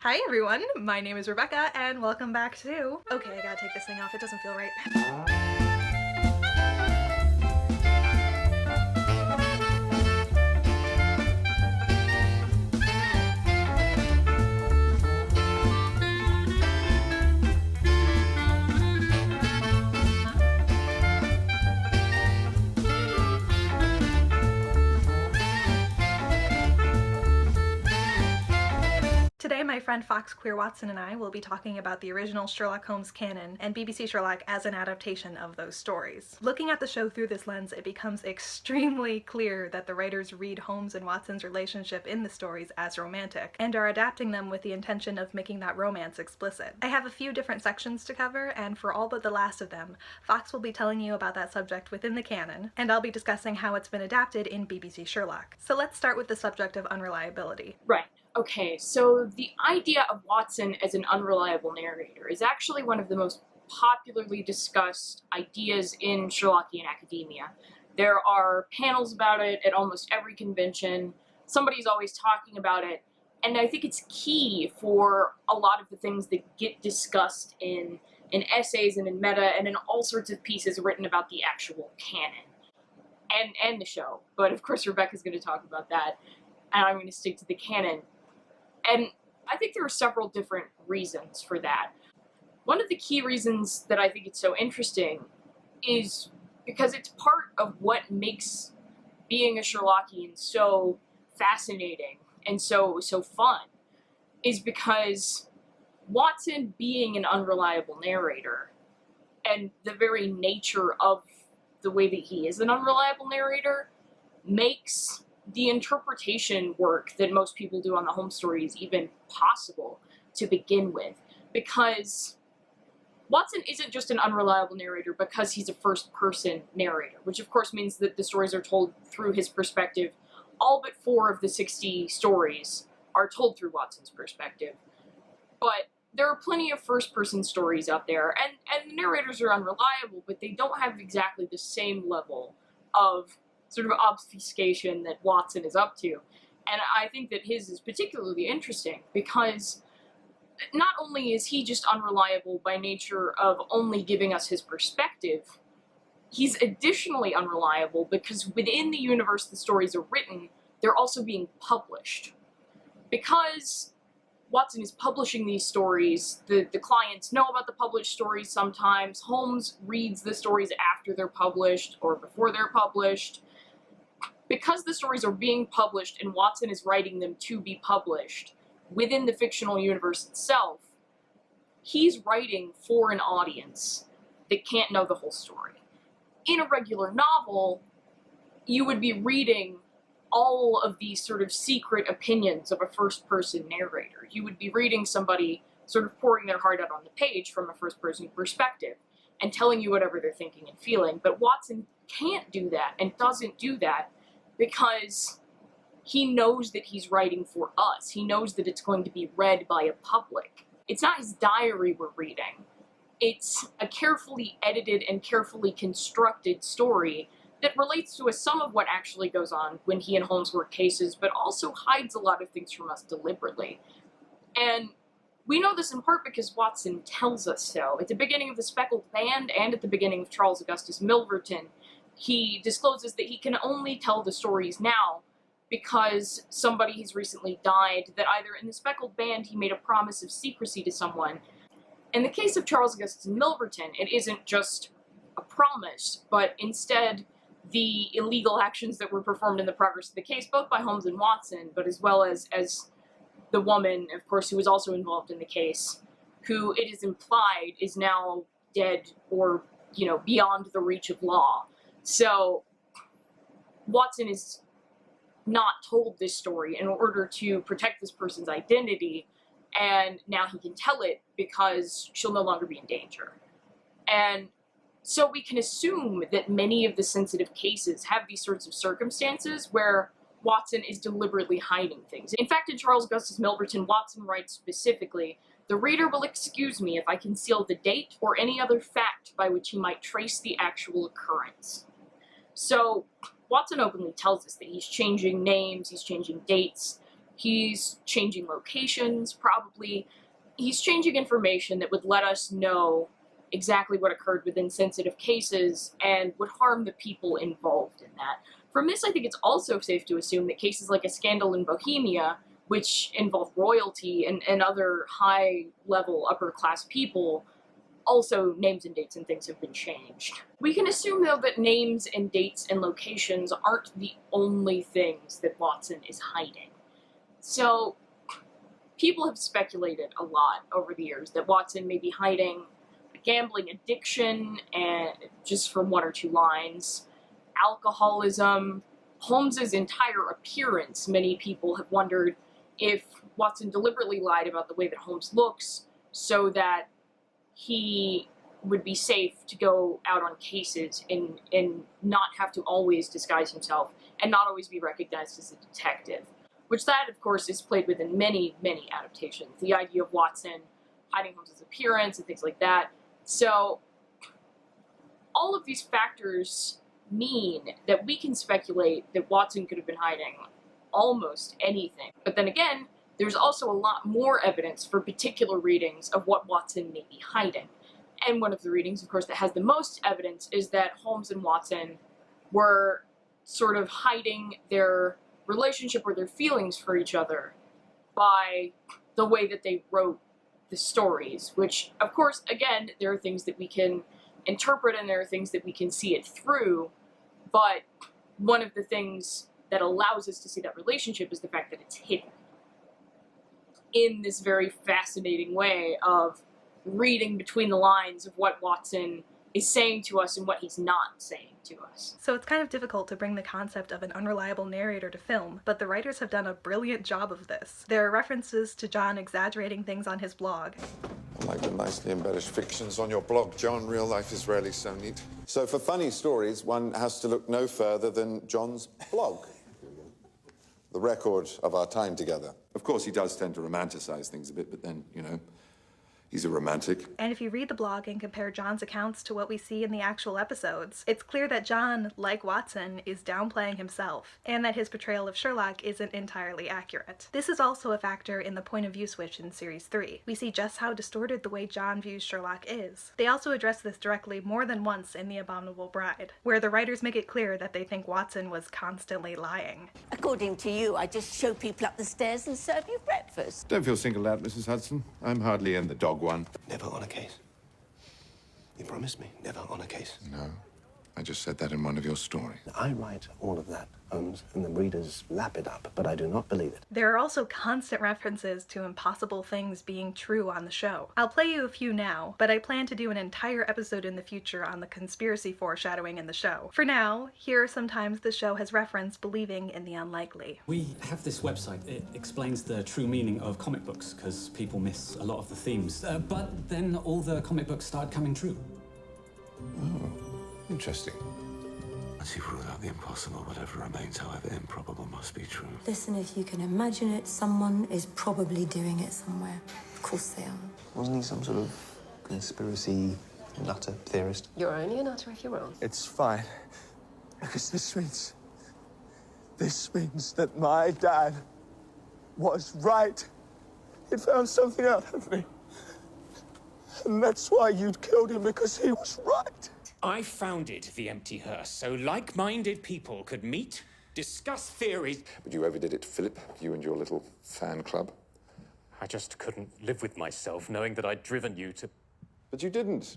Hi everyone, my name is Rebecca and welcome back to... Okay, I gotta take this thing off, it doesn't feel right. Today, my friend Fox Queerwatson and I will be talking about the original Sherlock Holmes canon and BBC Sherlock as an adaptation of those stories. Looking at the show through this lens, it becomes extremely clear that the writers read Holmes and Watson's relationship in the stories as romantic, and are adapting them with the intention of making that romance explicit. I have a few different sections to cover, and for all but the last of them, Fox will be telling you about that subject within the canon, and I'll be discussing how it's been adapted in BBC Sherlock. So let's start with the subject of unreliability. Right. Okay, so the idea of Watson as an unreliable narrator is actually one of the most popularly discussed ideas in Sherlockian academia. There are panels about it at almost every convention. Somebody's always talking about it, and I think it's key for a lot of the things that get discussed in essays and in meta and in all sorts of pieces written about the actual canon and the show. But of course Rebecca's going to talk about that, and I'm going to stick to the canon. And I think there are several different reasons for that. One of the key reasons that I think it's so interesting is because it's part of what makes being a Sherlockian so fascinating and so fun, is because Watson being an unreliable narrator, and the very nature of the way that he is an unreliable narrator, makes the interpretation work that most people do on the Holmes stories even possible to begin with. Because Watson isn't just an unreliable narrator because he's a first-person narrator, which of course means that the stories are told through his perspective. All but 4 of the 60 stories are told through Watson's perspective. But there are plenty of first-person stories out there, and the narrators are unreliable, but they don't have exactly the same level of sort of obfuscation that Watson is up to. And I think that his is particularly interesting because not only is he just unreliable by nature of only giving us his perspective, he's additionally unreliable because within the universe the stories are written, they're also being published. Because Watson is publishing these stories, the clients know about the published stories sometimes. Holmes reads the stories after they're published or before they're published. Because the stories are being published and Watson is writing them to be published within the fictional universe itself, he's writing for an audience that can't know the whole story. In a regular novel, you would be reading all of these sort of secret opinions of a first-person narrator. You would be reading somebody sort of pouring their heart out on the page from a first-person perspective and telling you whatever they're thinking and feeling. But Watson can't do that and doesn't do that because he knows that he's writing for us. He knows that it's going to be read by a public. It's not his diary we're reading. It's a carefully edited and carefully constructed story that relates to some of what actually goes on when he and Holmes work cases, but also hides a lot of things from us deliberately. And we know this in part because Watson tells us so. At the beginning of The Speckled Band and at the beginning of Charles Augustus Milverton, he discloses that he can only tell the stories now because somebody has recently died, that either in The Speckled Band he made a promise of secrecy to someone. In the case of Charles Augustus Milverton, it isn't just a promise, but instead the illegal actions that were performed in the progress of the case, both by Holmes and Watson, but as well as the woman, of course, who was also involved in the case, who it is implied is now dead or, beyond the reach of law. So Watson is not told this story in order to protect this person's identity, and now he can tell it because she'll no longer be in danger. And so we can assume that many of the sensitive cases have these sorts of circumstances where Watson is deliberately hiding things. In fact, in Charles Augustus Milverton, Watson writes specifically, "The reader will excuse me if I conceal the date or any other fact by which he might trace the actual occurrence." So Watson openly tells us that he's changing names, he's changing dates, He's changing locations, probably. He's changing information that would let us know exactly what occurred within sensitive cases and would harm the people involved in that. From this, I think it's also safe to assume that cases like a scandal in Bohemia, which involve royalty and other high-level, upper-class people, also names and dates and things have been changed. We can assume, though, that names and dates and locations aren't the only things that Watson is hiding. So, people have speculated a lot over the years that Watson may be hiding a gambling addiction, and just from one or two lines, alcoholism, Holmes's entire appearance. Many people have wondered if Watson deliberately lied about the way that Holmes looks so that he would be safe to go out on cases and not have to always disguise himself and not always be recognized as a detective. Which that, of course, is played with in many, many adaptations. The idea of Watson hiding Holmes' appearance and things like that. So, all of these factors mean that we can speculate that Watson could have been hiding almost anything. But then again, there's also a lot more evidence for particular readings of what Watson may be hiding. And one of the readings, of course, that has the most evidence is that Holmes and Watson were sort of hiding their relationship or their feelings for each other by the way that they wrote the stories, which, of course, again, there are things that we can interpret and there are things that we can see it through, but one of the things that allows us to see that relationship is the fact that it's hidden in this very fascinating way of reading between the lines of what Watson is saying to us and what he's not saying to us. So it's kind of difficult to bring the concept of an unreliable narrator to film, but the writers have done a brilliant job of this. There are references to John exaggerating things on his blog. I like the nicely embellished fictions on your blog, John. Real life is rarely so neat. So for funny stories, one has to look no further than John's blog. The record of our time together. Of course, he does tend to romanticize things a bit, but then, you know, he's a romantic. And if you read the blog and compare John's accounts to what we see in the actual episodes, it's clear that John, like Watson, is downplaying himself, and that his portrayal of Sherlock isn't entirely accurate. This is also a factor in the point of view switch in Series 3. We see just how distorted the way John views Sherlock is. They also address this directly more than once in The Abominable Bride, where the writers make it clear that they think Watson was constantly lying. According to you, I just show people up the stairs and serve you breakfast. Don't feel singled out, Mrs. Hudson. I'm hardly in the dog one. Never on a case. You promised me, never on a case. No, I just said that in one of your stories. I write all of that, Holmes, and the readers lap it up, but I do not believe it. There are also constant references to impossible things being true on the show. I'll play you a few now, but I plan to do an entire episode in the future on the conspiracy foreshadowing in the show. For now, here are some times the show has referenced believing in the unlikely. We have this website. It explains the true meaning of comic books, because people miss a lot of the themes. But then all the comic books start coming true. Oh, interesting. Once you've ruled out the impossible, whatever remains, however improbable, must be true. Listen, if you can imagine it, someone is probably doing it somewhere. Of course they are. Wasn't he some sort of conspiracy nutter theorist? You're only a nutter if you're wrong. It's fine. Because this means that my dad was right. He found something out of me. And that's why you'd killed him, because he was right. I founded the Empty Hearse so like-minded people could meet, discuss theories. But you overdid it, Philip, you and your little fan club. I just couldn't live with myself knowing that I'd driven you to... But you didn't.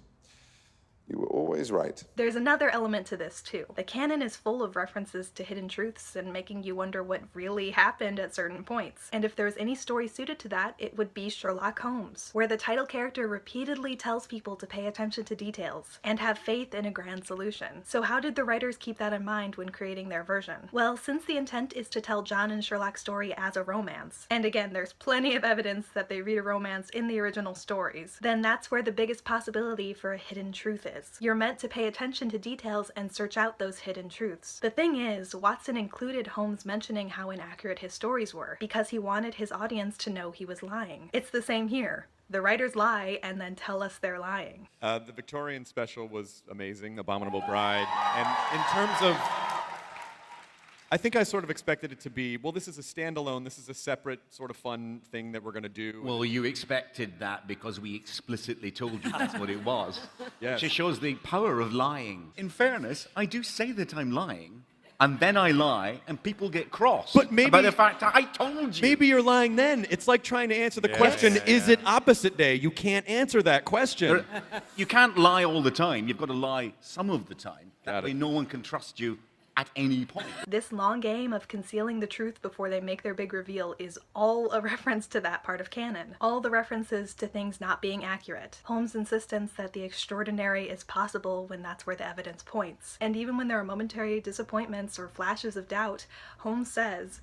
You were always right. There's another element to this, too. The canon is full of references to hidden truths and making you wonder what really happened at certain points. And if there's any story suited to that, it would be Sherlock Holmes, where the title character repeatedly tells people to pay attention to details and have faith in a grand solution. So how did the writers keep that in mind when creating their version? Well, since the intent is to tell John and Sherlock's story as a romance, and again, there's plenty of evidence that they read a romance in the original stories, then that's where the biggest possibility for a hidden truth is. You're meant to pay attention to details and search out those hidden truths. The thing is, Watson included Holmes mentioning how inaccurate his stories were, because he wanted his audience to know he was lying. It's the same here. The writers lie and then tell us they're lying. The Victorian special was amazing, Abominable Bride. And in terms of I think I sort of expected it to be, well, this is a standalone, this is a separate sort of fun thing that we're going to do. Well, you expected that because we explicitly told you that's what it was. Yes. Which shows the power of lying. In fairness, I do say that I'm lying, and then I lie, and people get cross about the fact that I told you. Maybe you're lying then. It's like trying to answer the question, is it opposite day? You can't answer that question. You can't lie all the time. You've got to lie some of the time. That way no one can trust you at any point. This long game of concealing the truth before they make their big reveal is all a reference to that part of canon. All the references to things not being accurate. Holmes' insistence that the extraordinary is possible when that's where the evidence points. And even when there are momentary disappointments or flashes of doubt, Holmes says,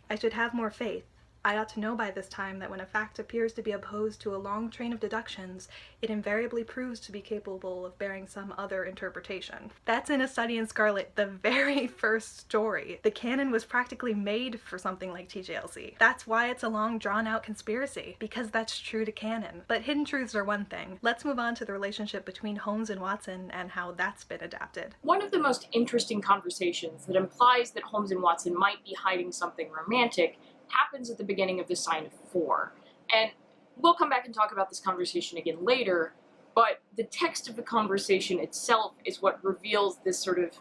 "I should have more faith. I ought to know by this time that when a fact appears to be opposed to a long train of deductions, it invariably proves to be capable of bearing some other interpretation." That's in A Study in Scarlet, the very first story. The canon was practically made for something like TJLC. That's why it's a long, drawn-out conspiracy, because that's true to canon. But hidden truths are one thing. Let's move on to the relationship between Holmes and Watson and how that's been adapted. One of the most interesting conversations that implies that Holmes and Watson might be hiding something romantic happens at the beginning of The Sign of 4. And we'll come back and talk about this conversation again later, but the text of the conversation itself is what reveals this sort of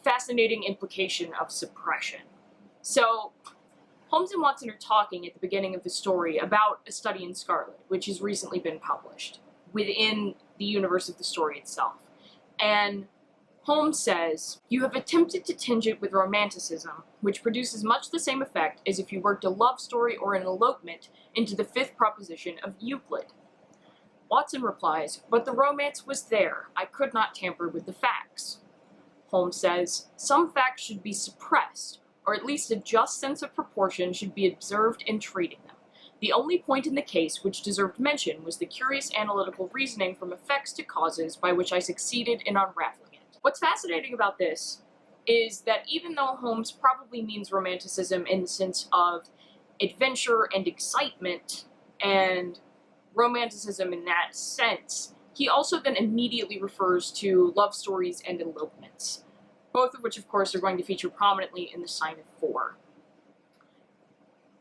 fascinating implication of suppression. So, Holmes and Watson are talking at the beginning of the story about A Study in Scarlet, which has recently been published within the universe of the story itself. And Holmes says, "You have attempted to tinge it with romanticism, which produces much the same effect as if you worked a love story or an elopement into the fifth proposition of Euclid." Watson replies, "But the romance was there. I could not tamper with the facts." Holmes says, "Some facts should be suppressed, or at least a just sense of proportion should be observed in treating them. The only point in the case which deserved mention was the curious analytical reasoning from effects to causes by which I succeeded in unraveling." What's fascinating about this is that even though Holmes probably means romanticism in the sense of adventure and excitement and romanticism in that sense, he also then immediately refers to love stories and elopements, both of which of course are going to feature prominently in The Sign of 4.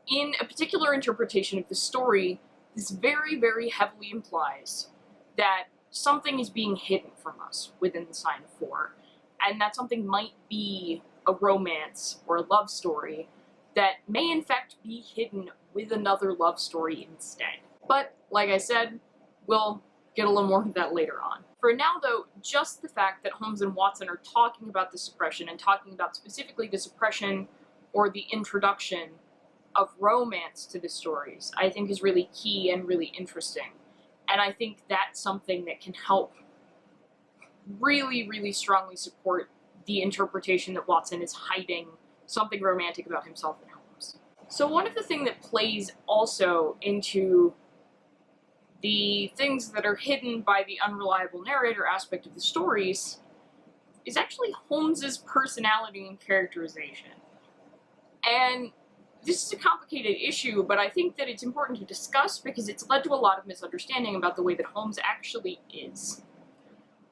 In a particular interpretation of the story, this very, very heavily implies that something is being hidden from us within The Sign of 4, and that something might be a romance or a love story that may in fact be hidden with another love story instead. But, like I said, we'll get a little more into that later on. For now, though, just the fact that Holmes and Watson are talking about the suppression and talking about specifically the suppression or the introduction of romance to the stories, I think is really key and really interesting. And I think that's something that can help really, really strongly support the interpretation that Watson is hiding something romantic about himself and Holmes. So one of the things that plays also into the things that are hidden by the unreliable narrator aspect of the stories is actually Holmes's personality and characterization. And this is a complicated issue, but I think that it's important to discuss because it's led to a lot of misunderstanding about the way that Holmes actually is.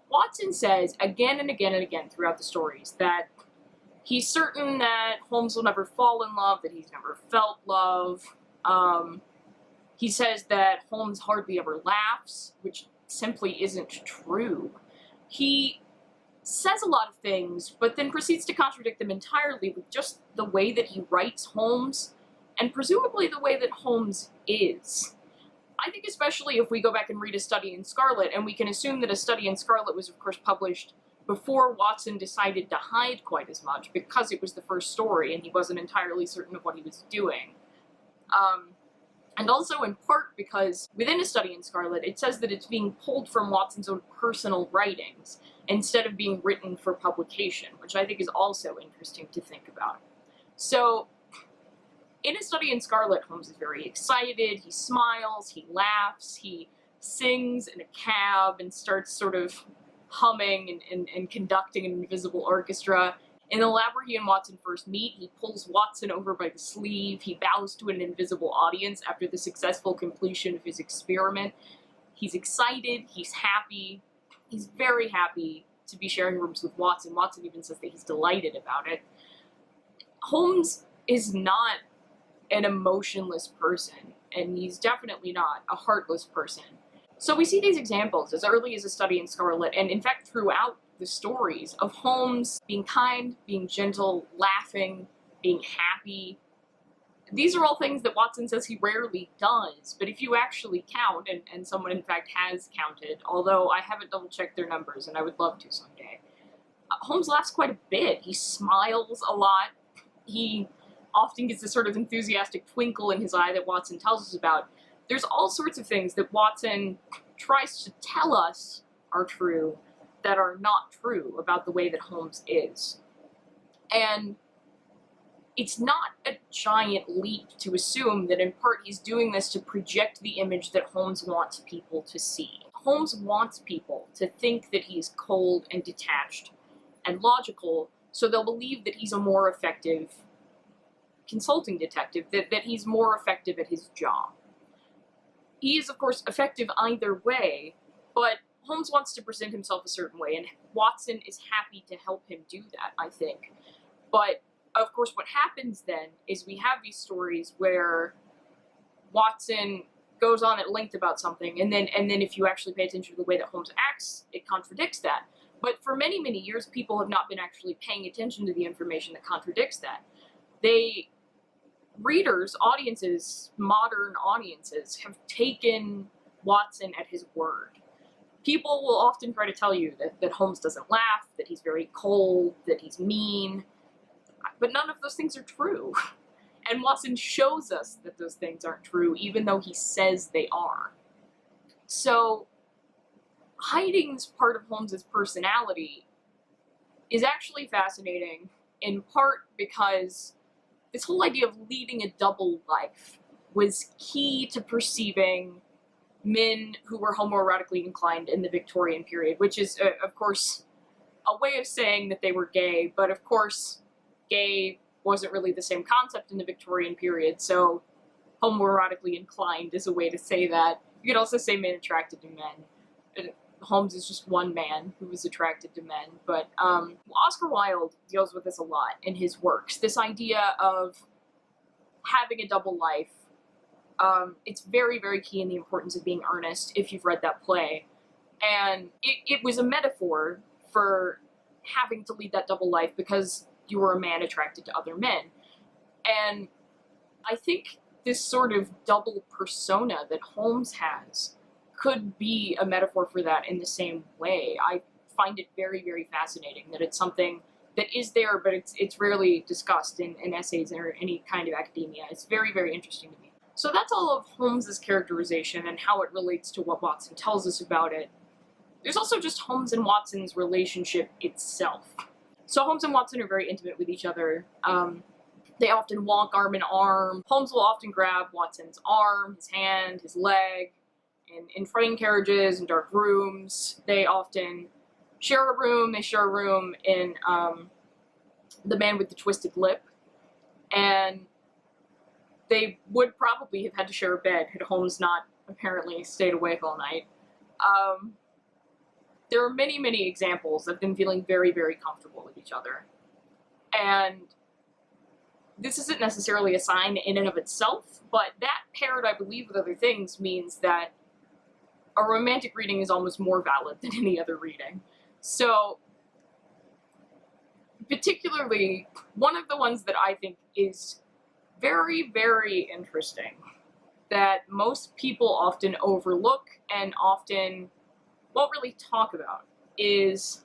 Watson says again and again and again throughout the stories that he's certain that Holmes will never fall in love, that he's never felt love. He says that Holmes hardly ever laughs, which simply isn't true. He says a lot of things, but then proceeds to contradict them entirely with just the way that he writes Holmes, and presumably the way that Holmes is. I think especially if we go back and read A Study in Scarlet, and we can assume that A Study in Scarlet was of course published before Watson decided to hide quite as much, because it was the first story and he wasn't entirely certain of what he was doing. And also in part because within A Study in Scarlet, it says that it's being pulled from Watson's own personal writings, instead of being written for publication, which I think is also interesting to think about. So, in A Study in Scarlet, Holmes is very excited, he smiles, he laughs, he sings in a cab and starts sort of humming and conducting an invisible orchestra. In the lab where he and Watson first meet, he pulls Watson over by the sleeve, he bows to an invisible audience after the successful completion of his experiment. He's excited, he's happy, he's very happy to be sharing rooms with Watson. Watson even says that he's delighted about it. Holmes is not an emotionless person, and he's definitely not a heartless person. So we see these examples as early as A Study in Scarlet, and in fact throughout the stories, of Holmes being kind, being gentle, laughing, being happy. These are all things that Watson says he rarely does, but if you actually count, and someone in fact has counted, although I haven't double-checked their numbers, and I would love to someday, Holmes laughs quite a bit. He smiles a lot. He often gets this sort of enthusiastic twinkle in his eye that Watson tells us about. There's all sorts of things that Watson tries to tell us are true that are not true about the way that Holmes is. And it's not a giant leap to assume that in part he's doing this to project the image that Holmes wants people to see. Holmes wants people to think that he's cold and detached and logical, so they'll believe that he's a more effective consulting detective, that he's more effective at his job. He is, of course, effective either way, but Holmes wants to present himself a certain way, and Watson is happy to help him do that, I think. But, of course, what happens then is we have these stories where Watson goes on at length about something, and then if you actually pay attention to the way that Holmes acts, it contradicts that. But for many, many years, people have not been actually paying attention to the information that contradicts that. Readers, audiences, modern audiences, have taken Watson at his word. People will often try to tell you that Holmes doesn't laugh, that he's very cold, that he's mean, but none of those things are true. And Watson shows us that those things aren't true, even though he says they are. So, hiding this part of Holmes's personality is actually fascinating, in part because this whole idea of leading a double life was key to perceiving men who were homoerotically inclined in the Victorian period, which is, of course, a way of saying that they were gay, but of course, gay wasn't really the same concept in the Victorian period, so homoerotically inclined is a way to say that. You could also say men attracted to men. Holmes is just one man who was attracted to men, but Oscar Wilde deals with this a lot in his works. This idea of having a double life. It's very, very key in the importance of being earnest, if you've read that play. And it was a metaphor for having to lead that double life because you were a man attracted to other men. And I think this sort of double persona that Holmes has could be a metaphor for that in the same way. I find it very, very fascinating that it's something that is there, but it's rarely discussed in essays or any kind of academia. It's very, very interesting to me. So that's all of Holmes's characterization and how it relates to what Watson tells us about it. There's also just Holmes and Watson's relationship itself. So Holmes and Watson are very intimate with each other. They often walk arm in arm. Holmes will often grab Watson's arm, his hand, his leg, in train carriages and dark rooms. They often share a room. They share a room in The Man with the Twisted Lip. And they would probably have had to share a bed had Holmes not apparently stayed awake all night. There are many, many examples of them feeling very, very comfortable with each other. And this isn't necessarily a sign in and of itself, but that paired, I believe, with other things means that a romantic reading is almost more valid than any other reading. So, particularly, one of the ones that I think is very, very interesting, that most people often overlook and often won't really talk about, is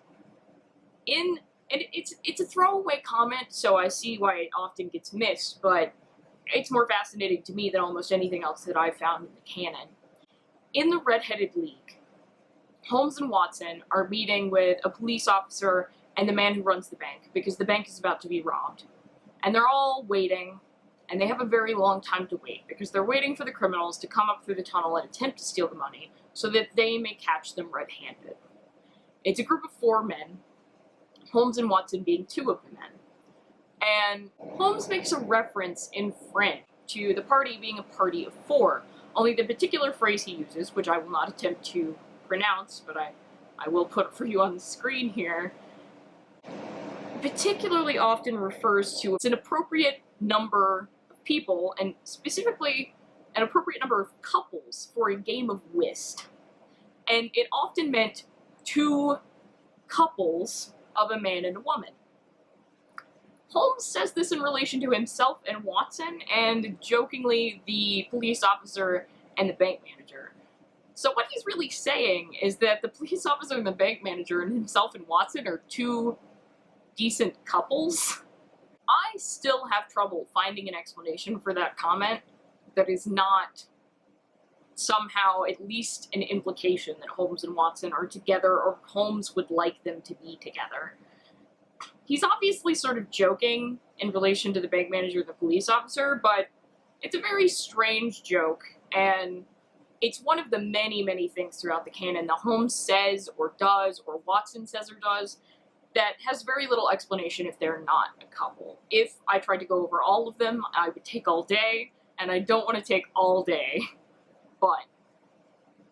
and it's a throwaway comment, so I see why it often gets missed, but it's more fascinating to me than almost anything else that I've found in the canon. In the Red-Headed League, Holmes and Watson are meeting with a police officer and the man who runs the bank, because the bank is about to be robbed. And they're all waiting, and they have a very long time to wait, because they're waiting for the criminals to come up through the tunnel and attempt to steal the money, so that they may catch them red-handed. It's a group of 4 men, Holmes and Watson being 2 of the men. And Holmes makes a reference in French to the party being a party of 4, only the particular phrase he uses, which I will not attempt to pronounce, but I will put it for you on the screen here. particularly often refers to an appropriate number of people, and specifically an appropriate number of couples for a game of whist. And it often meant two couples of a man and a woman. Holmes says this in relation to himself and Watson, and jokingly the police officer and the bank manager. So what he's really saying is that the police officer and the bank manager and himself and Watson are two decent couples. I still have trouble finding an explanation for that comment that is not somehow at least an implication that Holmes and Watson are together, or Holmes would like them to be together. He's obviously sort of joking in relation to the bank manager and the police officer, but it's a very strange joke, and it's one of the many, many things throughout the canon that Holmes says or does, or Watson says or does, that has very little explanation if they're not a couple. If I tried to go over all of them, I would take all day, and I don't want to take all day, but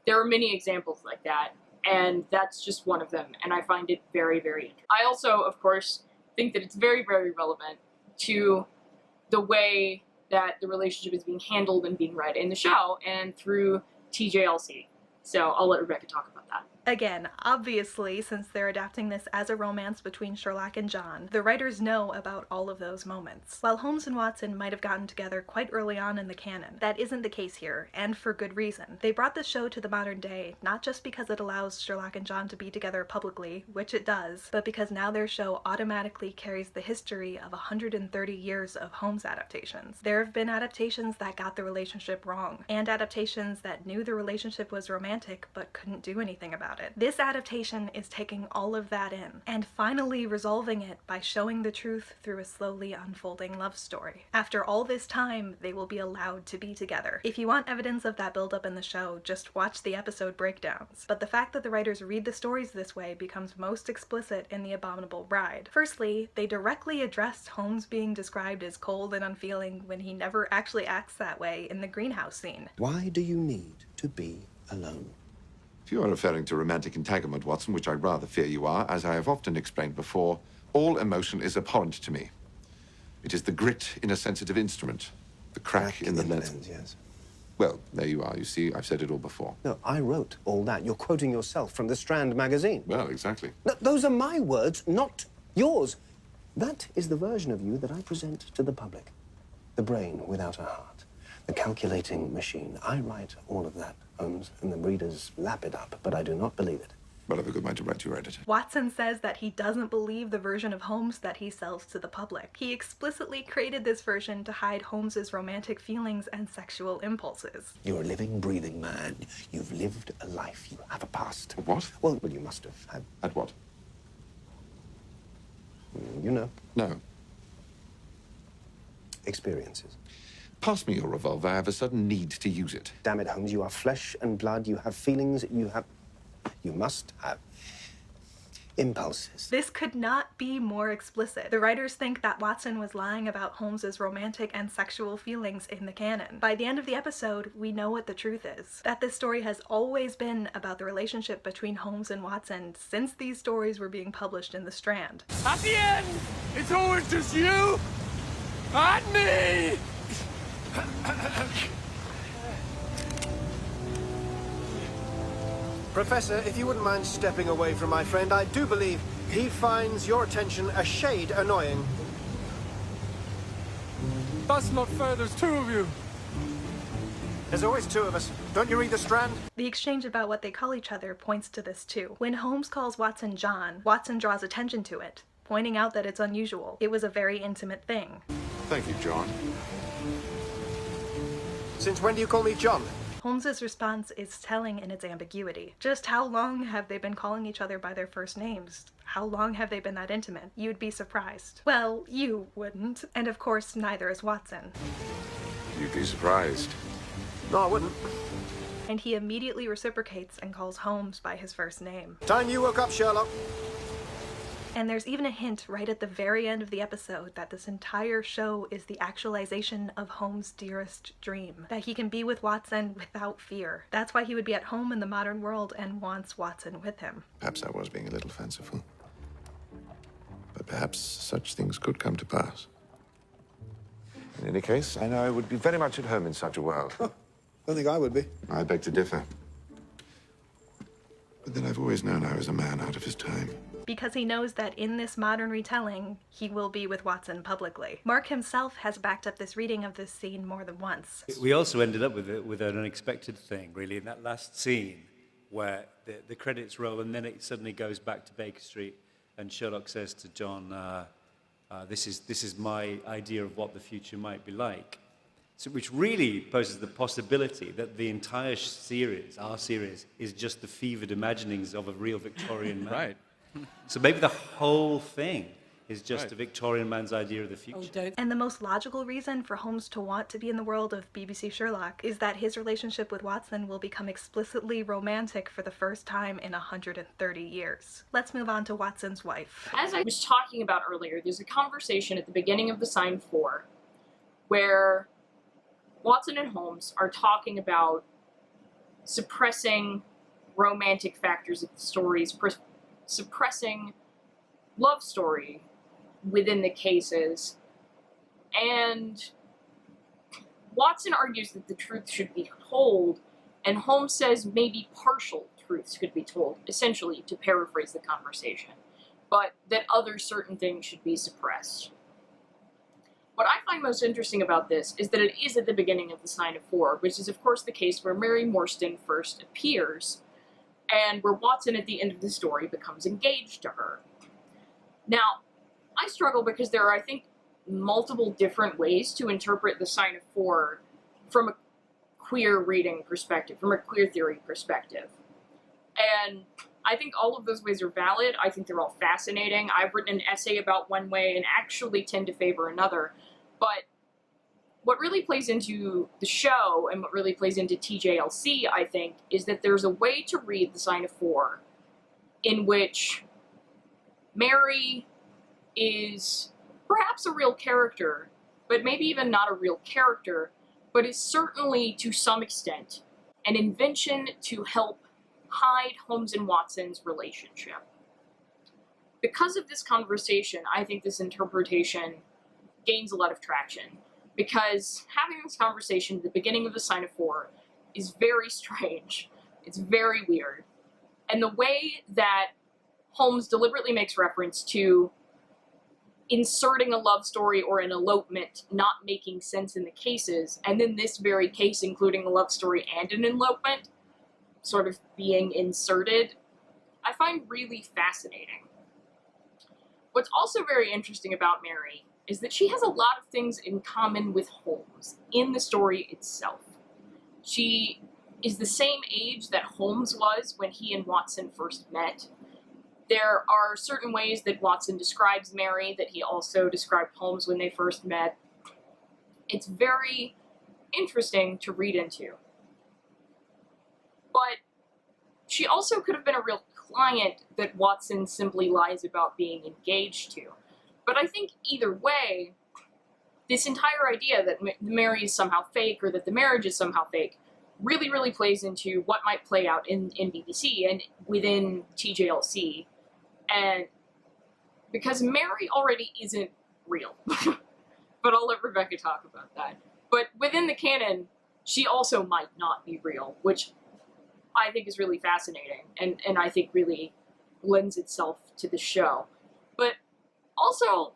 there are many examples like that, and that's just one of them, and I find it very, very interesting. I also, of course, think that it's very, very relevant to the way that the relationship is being handled and being read in the show and through TJLC. So I'll let Rebecca talk about that. Again, obviously, since they're adapting this as a romance between Sherlock and John, the writers know about all of those moments. While Holmes and Watson might have gotten together quite early on in the canon, that isn't the case here, and for good reason. They brought this show to the modern day, not just because it allows Sherlock and John to be together publicly, which it does, but because now their show automatically carries the history of 130 years of Holmes adaptations. There have been adaptations that got the relationship wrong, and adaptations that knew the relationship was romantic but couldn't do anything about it. This adaptation is taking all of that in, and finally resolving it by showing the truth through a slowly unfolding love story. After all this time, they will be allowed to be together. If you want evidence of that buildup in the show, just watch the episode breakdowns. But the fact that the writers read the stories this way becomes most explicit in The Abominable Bride. Firstly, they directly addressed Holmes being described as cold and unfeeling when he never actually acts that way in the greenhouse scene. Why do you need to be alone? If you are referring to romantic entanglement, Watson, which I rather fear you are, as I have often explained before, all emotion is abhorrent to me. It is the grit in a sensitive instrument, the crack in the lens. Yes. Well, there you are. You see, I've said it all before. No, I wrote all that. You're quoting yourself from the Strand magazine. Well, exactly. No, those are my words, not yours. That is the version of you that I present to the public. The brain without a heart. The calculating machine. I write all of that, Holmes, and the readers lap it up, but I do not believe it. Well, I have a good mind to write to your editor. Watson says that he doesn't believe the version of Holmes that he sells to the public. He explicitly created this version to hide Holmes's romantic feelings and sexual impulses. You're a living, breathing man. You've lived a life. You have a past. What? Well, you must have had... Had what? You know. No. Experiences. Pass me your revolver. I have a sudden need to use it. Damn it, Holmes, you are flesh and blood. You have feelings. You must have impulses. This could not be more explicit. The writers think that Watson was lying about Holmes's romantic and sexual feelings in the canon. By the end of the episode, we know what the truth is. That this story has always been about the relationship between Holmes and Watson since these stories were being published in the Strand. At the end, it's always just you and me! Professor, if you wouldn't mind stepping away from my friend, I do believe he finds your attention a shade annoying. That's not fair, there's two of you. There's always two of us. Don't you read the Strand? The exchange about what they call each other points to this too. When Holmes calls Watson John, Watson draws attention to it, pointing out that it's unusual. It was a very intimate thing. Thank you, John. Since when do you call me John? Holmes's response is telling in its ambiguity. Just how long have they been calling each other by their first names? How long have they been that intimate? You'd be surprised. Well, you wouldn't. And of course, neither is Watson. You'd be surprised. No, I wouldn't. And he immediately reciprocates and calls Holmes by his first name. Time you woke up, Sherlock. And there's even a hint right at the very end of the episode that this entire show is the actualization of Holmes' dearest dream. That he can be with Watson without fear. That's why he would be at home in the modern world and wants Watson with him. Perhaps I was being a little fanciful. But perhaps such things could come to pass. In any case, I know I would be very much at home in such a world. I don't think I would be. I beg to differ. But then I've always known I was a man out of his time. Because he knows that in this modern retelling, he will be with Watson publicly. Mark himself has backed up this reading of this scene more than once. We also ended up with an unexpected thing, really, in that last scene where the credits roll and then it suddenly goes back to Baker Street and Sherlock says to John, this is my idea of what the future might be like. So, which really poses the possibility that the entire series, our series, is just the fevered imaginings of a real Victorian man. Right. So maybe the whole thing is just a Victorian man's idea of the future. And the most logical reason for Holmes to want to be in the world of BBC Sherlock is that his relationship with Watson will become explicitly romantic for the first time in 130 years. Let's move on to Watson's wife. As I was talking about earlier, there's a conversation at the beginning of the Sign 4 where Watson and Holmes are talking about suppressing romantic factors of the stories, suppressing love story within the cases, and Watson argues that the truth should be told, and Holmes says maybe partial truths could be told, essentially, to paraphrase the conversation, but that other certain things should be suppressed. What I find most interesting about this is that it is at the beginning of the Sign of 4, which is of course the case where Mary Morston first appears, and where Watson at the end of the story becomes engaged to her. Now, I struggle because there are, I think, multiple different ways to interpret the Sign of 4 from a queer reading perspective, from a queer theory perspective. And I think all of those ways are valid. I think they're all fascinating. I've written an essay about one way and actually tend to favor another. But what really plays into the show and what really plays into TJLC, I think, is that there's a way to read the Sign of 4 in which Mary is perhaps a real character, but maybe even not a real character, but is certainly, to some extent, an invention to help hide Holmes and Watson's relationship. Because of this conversation, I think this interpretation gains a lot of traction, because having this conversation at the beginning of the Sign of 4 is very strange. It's very weird. And the way that Holmes deliberately makes reference to inserting a love story or an elopement not making sense in the cases, and then this very case including a love story and an elopement sort of being inserted, I find really fascinating. What's also very interesting about Mary is that she has a lot of things in common with Holmes in the story itself. She is the same age that Holmes was when he and Watson first met. There are certain ways that Watson describes Mary that he also described Holmes when they first met. It's very interesting to read into. But she also could have been a real client that Watson simply lies about being engaged to. But I think either way, this entire idea that Mary is somehow fake or that the marriage is somehow fake really, really plays into what might play out in BBC and within TJLC. And because Mary already isn't real, but I'll let Rebecca talk about that. But within the canon, she also might not be real, which I think is really fascinating and I think really lends itself to the show. But also,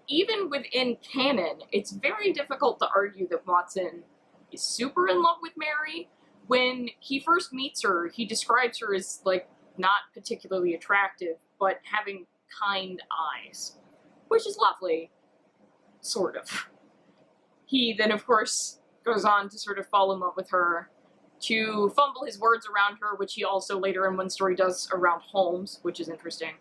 even within canon, it's very difficult to argue that Watson is super in love with Mary. When he first meets her, he describes her as, like, not particularly attractive, but having kind eyes, which is lovely, sort of. He then, of course, goes on to sort of fall in love with her, to fumble his words around her, which he also later in one story does around Holmes, which is interesting.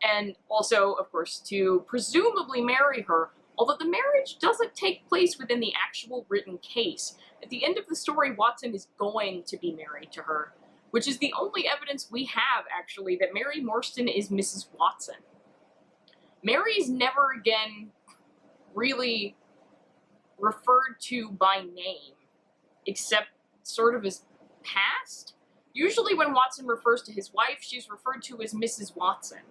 And also, of course, to presumably marry her, although the marriage doesn't take place within the actual written case. At the end of the story, Watson is going to be married to her, which is the only evidence we have, actually, that Mary Morston is Mrs. Watson. Mary's never again really referred to by name, except sort of as past. Usually when Watson refers to his wife, she's referred to as Mrs. Watson,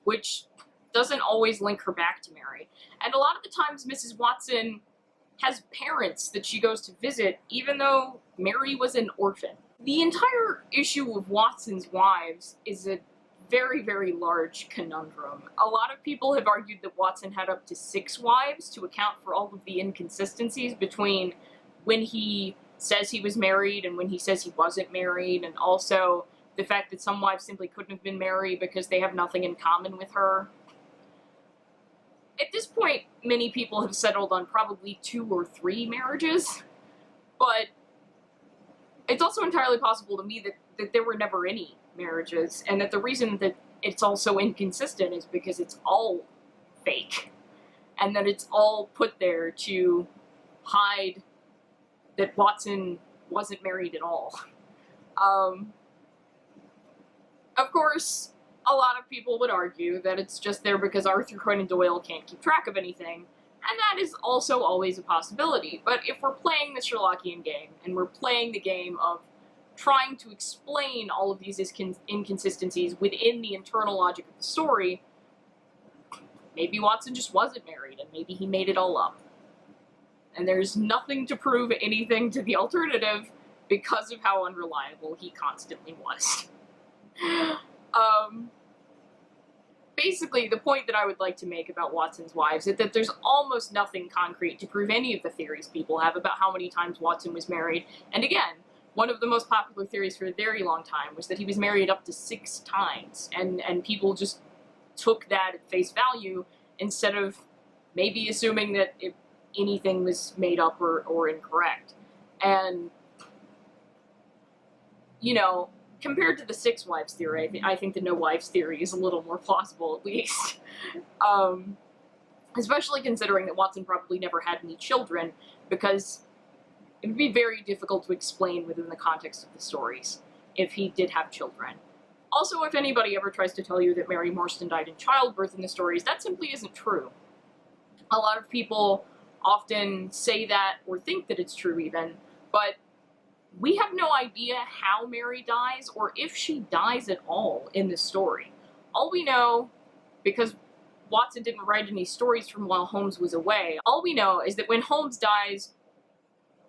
which doesn't always link her back to Mary. And a lot of the times Mrs. Watson has parents that she goes to visit, even though Mary was an orphan. The entire issue of Watson's wives is a very, very large conundrum. A lot of people have argued that Watson had up to 6 wives to account for all of the inconsistencies between when he says he was married and when he says he wasn't married, and also the fact that some wives simply couldn't have been married because they have nothing in common with her. At this point, many people have settled on probably 2 or 3 marriages, but it's also entirely possible to me that there were never any marriages, and that the reason that it's all so inconsistent is because it's all fake, and that it's all put there to hide that Watson wasn't married at all. Of course, a lot of people would argue that it's just there because Arthur Conan Doyle can't keep track of anything, and that is also always a possibility. But if we're playing the Sherlockian game, and we're playing the game of trying to explain all of these inconsistencies within the internal logic of the story, maybe Watson just wasn't married, and maybe he made it all up. And there's nothing to prove anything to the alternative because of how unreliable he constantly was. Basically, the point that I would like to make about Watson's wives is that there's almost nothing concrete to prove any of the theories people have about how many times Watson was married. And again, one of the most popular theories for a very long time was that he was married up to 6 times, and people just took that at face value instead of maybe assuming that anything was made up or incorrect. And, you know, compared to the 6 wives theory, I think the no wives theory is a little more plausible, at least. Especially considering that Watson probably never had any children, because it would be very difficult to explain within the context of the stories if he did have children. Also, if anybody ever tries to tell you that Mary Morston died in childbirth in the stories, that simply isn't true. A lot of people often say that, or think that it's true even, but we have no idea how Mary dies, or if she dies at all in the story. All we know, because Watson didn't write any stories from while Holmes was away, all we know is that when Holmes dies,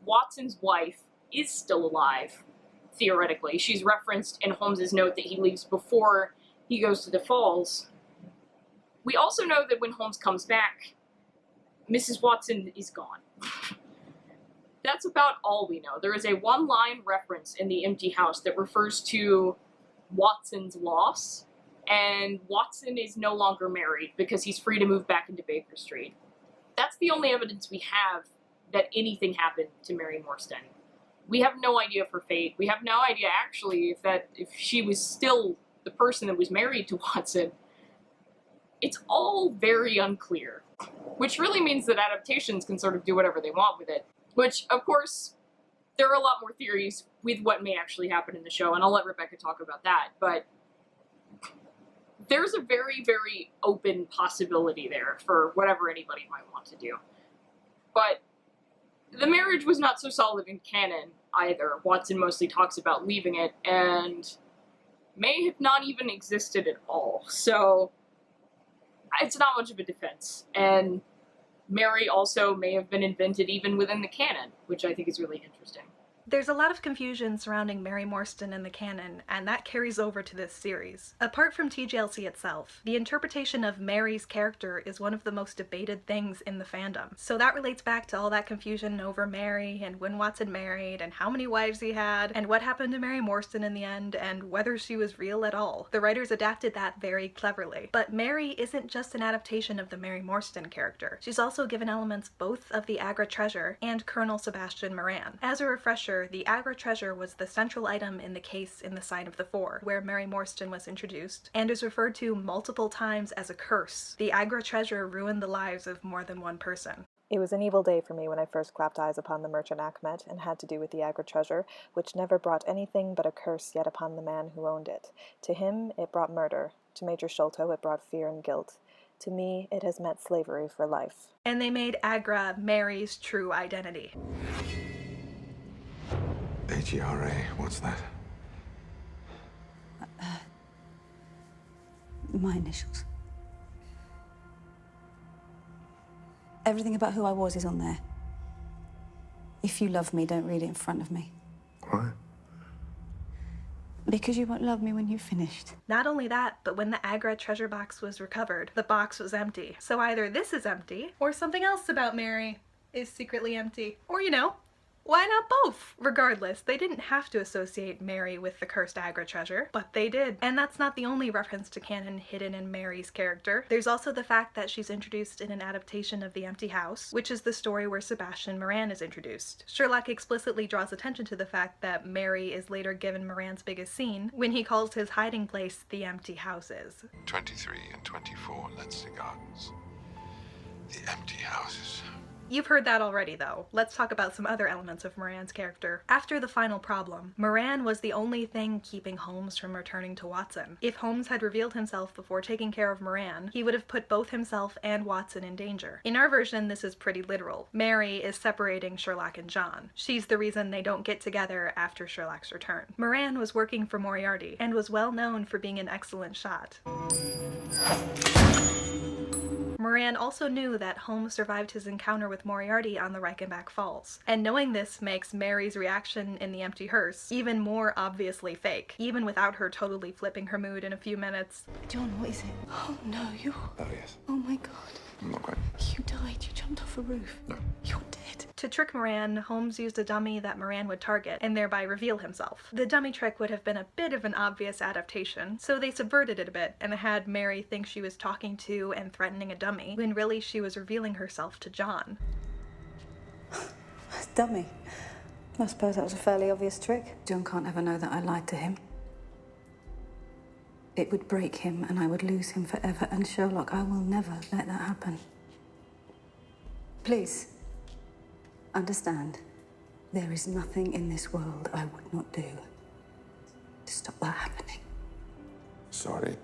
Watson's wife is still alive, theoretically. She's referenced in Holmes's note that he leaves before he goes to the Falls. We also know that when Holmes comes back, Mrs. Watson is gone. That's about all we know. There is a 1-line reference in The Empty House that refers to Watson's loss, and Watson is no longer married because he's free to move back into Baker Street. That's the only evidence we have that anything happened to Mary Morston. We have no idea of her fate. We have no idea, actually, if she was still the person that was married to Watson. It's all very unclear, which really means that adaptations can sort of do whatever they want with it. Which, of course, there are a lot more theories with what may actually happen in the show, and I'll let Rebecca talk about that, but there's a very, very open possibility there for whatever anybody might want to do. But the marriage was not so solid in canon, either. Watson mostly talks about leaving it, and may have not even existed at all, so it's not much of a defense. And Mary also may have been invented even within the canon, which I think is really interesting. There's a lot of confusion surrounding Mary Morston and the canon, and that carries over to this series. Apart from TJLC itself, the interpretation of Mary's character is one of the most debated things in the fandom. So that relates back to all that confusion over Mary, and when Watson married, and how many wives he had, and what happened to Mary Morston in the end, and whether she was real at all. The writers adapted that very cleverly. But Mary isn't just an adaptation of the Mary Morston character. She's also given elements both of the Agra treasure and Colonel Sebastian Moran. As a refresher, the Agra treasure was the central item in the case in The Sign of the Four, where Mary Morston was introduced, and is referred to multiple times as a curse. The Agra treasure ruined the lives of more than one person. It was an evil day for me when I first clapped eyes upon the merchant Achmet, and had to do with the Agra treasure, which never brought anything but a curse yet upon the man who owned it. To him, it brought murder. To Major Sholto, it brought fear and guilt. To me, it has meant slavery for life. And they made Agra Mary's true identity. AGRA, what's that? My initials. Everything about who I was is on there. If you love me, don't read it in front of me. Why? Because you won't love me when you've finished. Not only that, but when the Agra treasure box was recovered, the box was empty. So either this is empty, or something else about Mary is secretly empty. Or, you know, why not both? Regardless, they didn't have to associate Mary with the cursed Agra treasure, but they did. And that's not the only reference to canon hidden in Mary's character. There's also the fact that she's introduced in an adaptation of The Empty House, which is the story where Sebastian Moran is introduced. Sherlock explicitly draws attention to the fact that Mary is later given Moran's biggest scene when he calls his hiding place the Empty Houses. 23 and 24 Lensley Gardens. The empty houses. You've heard that already, though. Let's talk about some other elements of Moran's character. After the final problem, Moran was the only thing keeping Holmes from returning to Watson. If Holmes had revealed himself before taking care of Moran, he would have put both himself and Watson in danger. In our version, this is pretty literal. Mary is separating Sherlock and John. She's the reason they don't get together after Sherlock's return. Moran was working for Moriarty, and was well known for being an excellent shot. Moran also knew that Holmes survived his encounter with Moriarty on the Reichenbach Falls, and knowing this makes Mary's reaction in the empty hearse even more obviously fake, even without her totally flipping her mood in a few minutes. John, what is it? Oh no, you... Oh, yes. Oh my god. I'm not quite. You died. You jumped off a roof. No. You're dead. To trick Moran, Holmes used a dummy that Moran would target, and thereby reveal himself. The dummy trick would have been a bit of an obvious adaptation, so they subverted it a bit, and had Mary think she was talking to and threatening a dummy, when really she was revealing herself to John. Dummy. I suppose that was a fairly obvious trick. John can't ever know that I lied to him. It would break him, and I would lose him forever. And Sherlock, I will never let that happen. Please, understand, there is nothing in this world I would not do to stop that happening. Sorry.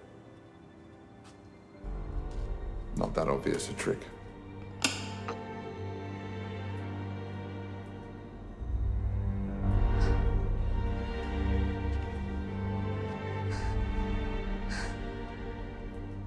Not that obvious a trick.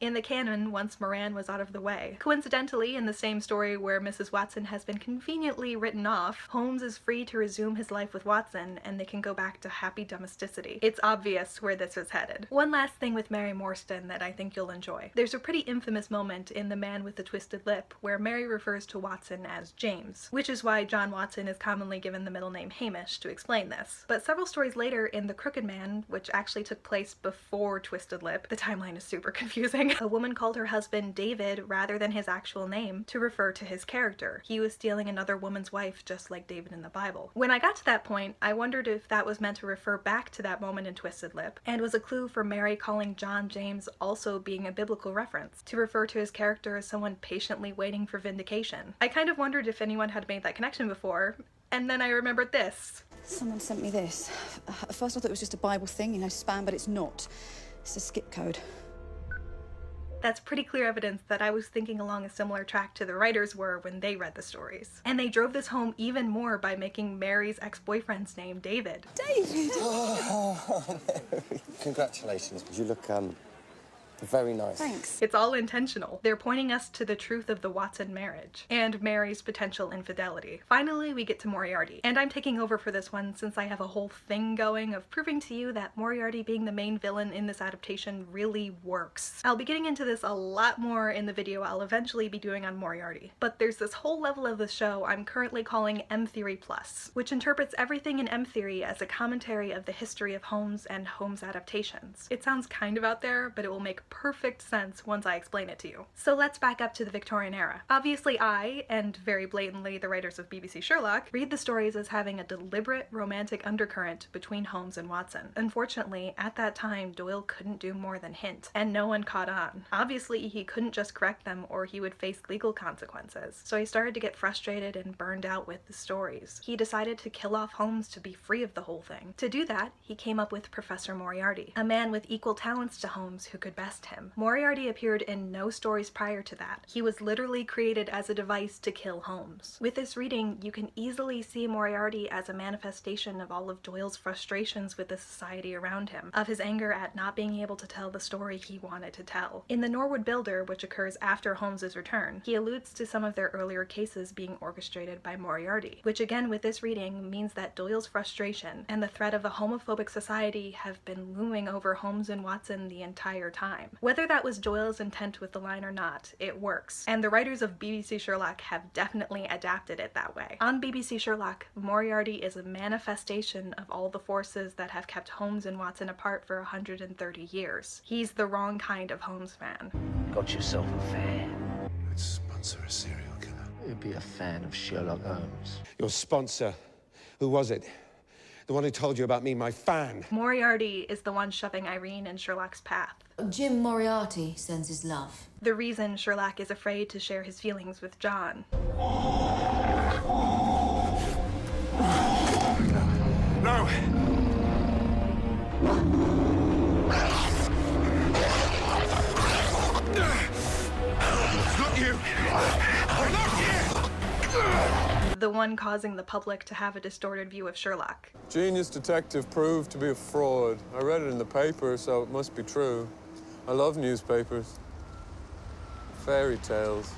In the canon, once Moran was out of the way. Coincidentally, in the same story where Mrs. Watson has been conveniently written off, Holmes is free to resume his life with Watson, and they can go back to happy domesticity. It's obvious where this is headed. One last thing with Mary Morston that I think you'll enjoy. There's a pretty infamous moment in The Man with the Twisted Lip where Mary refers to Watson as James, which is why John Watson is commonly given the middle name Hamish to explain this. But several stories later in The Crooked Man, which actually took place before Twisted Lip, the timeline is super confusing, a woman called her husband David rather than his actual name to refer to his character. He was stealing another woman's wife just like David in the Bible. When I got to that point, I wondered if that was meant to refer back to that moment in Twisted Lip, and was a clue for Mary calling John James also being a biblical reference, to refer to his character as someone patiently waiting for vindication. I kind of wondered if anyone had made that connection before, and then I remembered this. Someone sent me this. At first I thought it was just a Bible thing, you know, spam, but it's not. It's a skip code. That's pretty clear evidence that I was thinking along a similar track to the writers were when they read the stories. And they drove this home even more by making Mary's ex-boyfriend's name David. David! Oh, Mary. Congratulations. You look, very nice. Thanks. It's all intentional. They're pointing us to the truth of the Watson marriage and Mary's potential infidelity. Finally, we get to Moriarty, and I'm taking over for this one since I have a whole thing going of proving to you that Moriarty being the main villain in this adaptation really works. I'll be getting into this a lot more in the video I'll eventually be doing on Moriarty, but there's this whole level of the show I'm currently calling M-Theory Plus, which interprets everything in M-Theory as a commentary of the history of Holmes and Holmes adaptations. It sounds kind of out there, but it will make perfect sense once I explain it to you. So let's back up to the Victorian era. Obviously I, and very blatantly the writers of BBC Sherlock, read the stories as having a deliberate romantic undercurrent between Holmes and Watson. Unfortunately, at that time, Doyle couldn't do more than hint, and no one caught on. Obviously, he couldn't just correct them or he would face legal consequences, so he started to get frustrated and burned out with the stories. He decided to kill off Holmes to be free of the whole thing. To do that, he came up with Professor Moriarty, a man with equal talents to Holmes who could best trust him. Moriarty appeared in no stories prior to that. He was literally created as a device to kill Holmes. With this reading, you can easily see Moriarty as a manifestation of all of Doyle's frustrations with the society around him, of his anger at not being able to tell the story he wanted to tell. In the Norwood Builder, which occurs after Holmes's return, he alludes to some of their earlier cases being orchestrated by Moriarty, which again with this reading means that Doyle's frustration and the threat of a homophobic society have been looming over Holmes and Watson the entire time. Whether that was Doyle's intent with the line or not, it works, and the writers of BBC Sherlock have definitely adapted it that way. On BBC Sherlock, Moriarty is a manifestation of all the forces that have kept Holmes and Watson apart for 130 years. He's the wrong kind of Holmes fan. Got yourself a fan. Let's sponsor a serial killer. You'd be a fan of Sherlock Holmes. Your sponsor. Who was it? The one who told you about me, my fan. Moriarty is the one shoving Irene in Sherlock's path. Jim Moriarty sends his love. The reason Sherlock is afraid to share his feelings with John. No! Not you! Not you! The one causing the public to have a distorted view of Sherlock. Genius detective proved to be a fraud. I read it in the paper, so it must be true. I love newspapers. Fairy tales.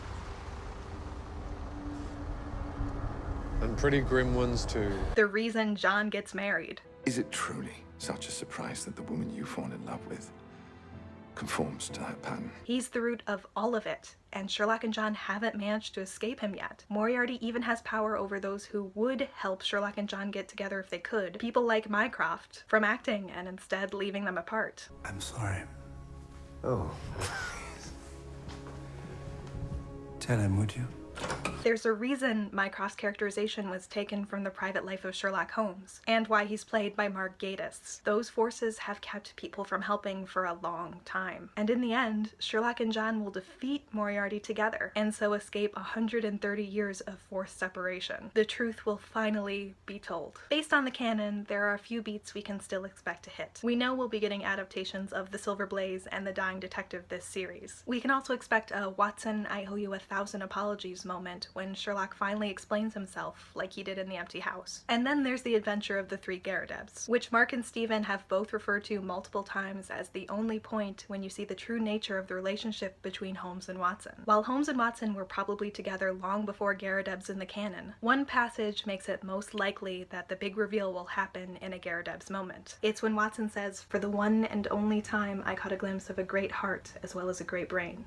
And pretty grim ones, too. The reason John gets married. Is it truly such a surprise that the woman you fall in love with conforms to that pattern? He's the root of all of it, and Sherlock and John haven't managed to escape him yet. Moriarty even has power over those who would help Sherlock and John get together if they could. People like Mycroft, from acting and instead leaving them apart. I'm sorry. Oh. Tell him, would you? There's a reason Mycroft's characterization was taken from the private life of Sherlock Holmes, and why he's played by Mark Gatiss. Those forces have kept people from helping for a long time. And in the end, Sherlock and John will defeat Moriarty together, and so escape 130 years of forced separation. The truth will finally be told. Based on the canon, there are a few beats we can still expect to hit. We know we'll be getting adaptations of The Silver Blaze and The Dying Detective this series. We can also expect a Watson, I owe you 1,000 apologies moment when Sherlock finally explains himself like he did in The Empty House. And then there's the adventure of the three Garridebs, which Mark and Stephen have both referred to multiple times as the only point when you see the true nature of the relationship between Holmes and Watson. While Holmes and Watson were probably together long before Garridebs in the canon, one passage makes it most likely that the big reveal will happen in a Garridebs moment. It's when Watson says, "For the one and only time I caught a glimpse of a great heart as well as a great brain.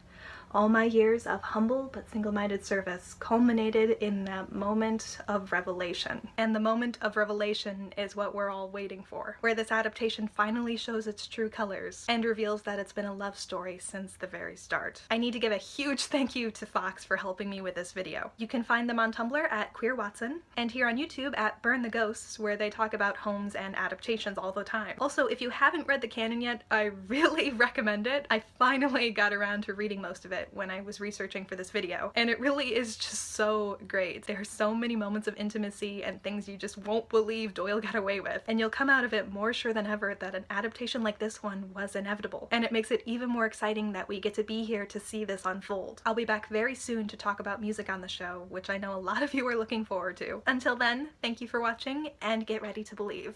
All my years of humble but single-minded service culminated in that moment of revelation." And the moment of revelation is what we're all waiting for, where this adaptation finally shows its true colors and reveals that it's been a love story since the very start. I need to give a huge thank you to Fox for helping me with this video. You can find them on Tumblr at Queerwatson, and here on YouTube at Burn the Ghosts, where they talk about Holmes and adaptations all the time. Also, if you haven't read the canon yet, I really recommend it. I finally got around to reading most of it when I was researching for this video, and it really is just so great. There are so many moments of intimacy and things you just won't believe Doyle got away with, and you'll come out of it more sure than ever that an adaptation like this one was inevitable, and it makes it even more exciting that we get to be here to see this unfold. I'll be back very soon to talk about music on the show, which I know a lot of you are looking forward to. Until then, thank you for watching, and get ready to believe.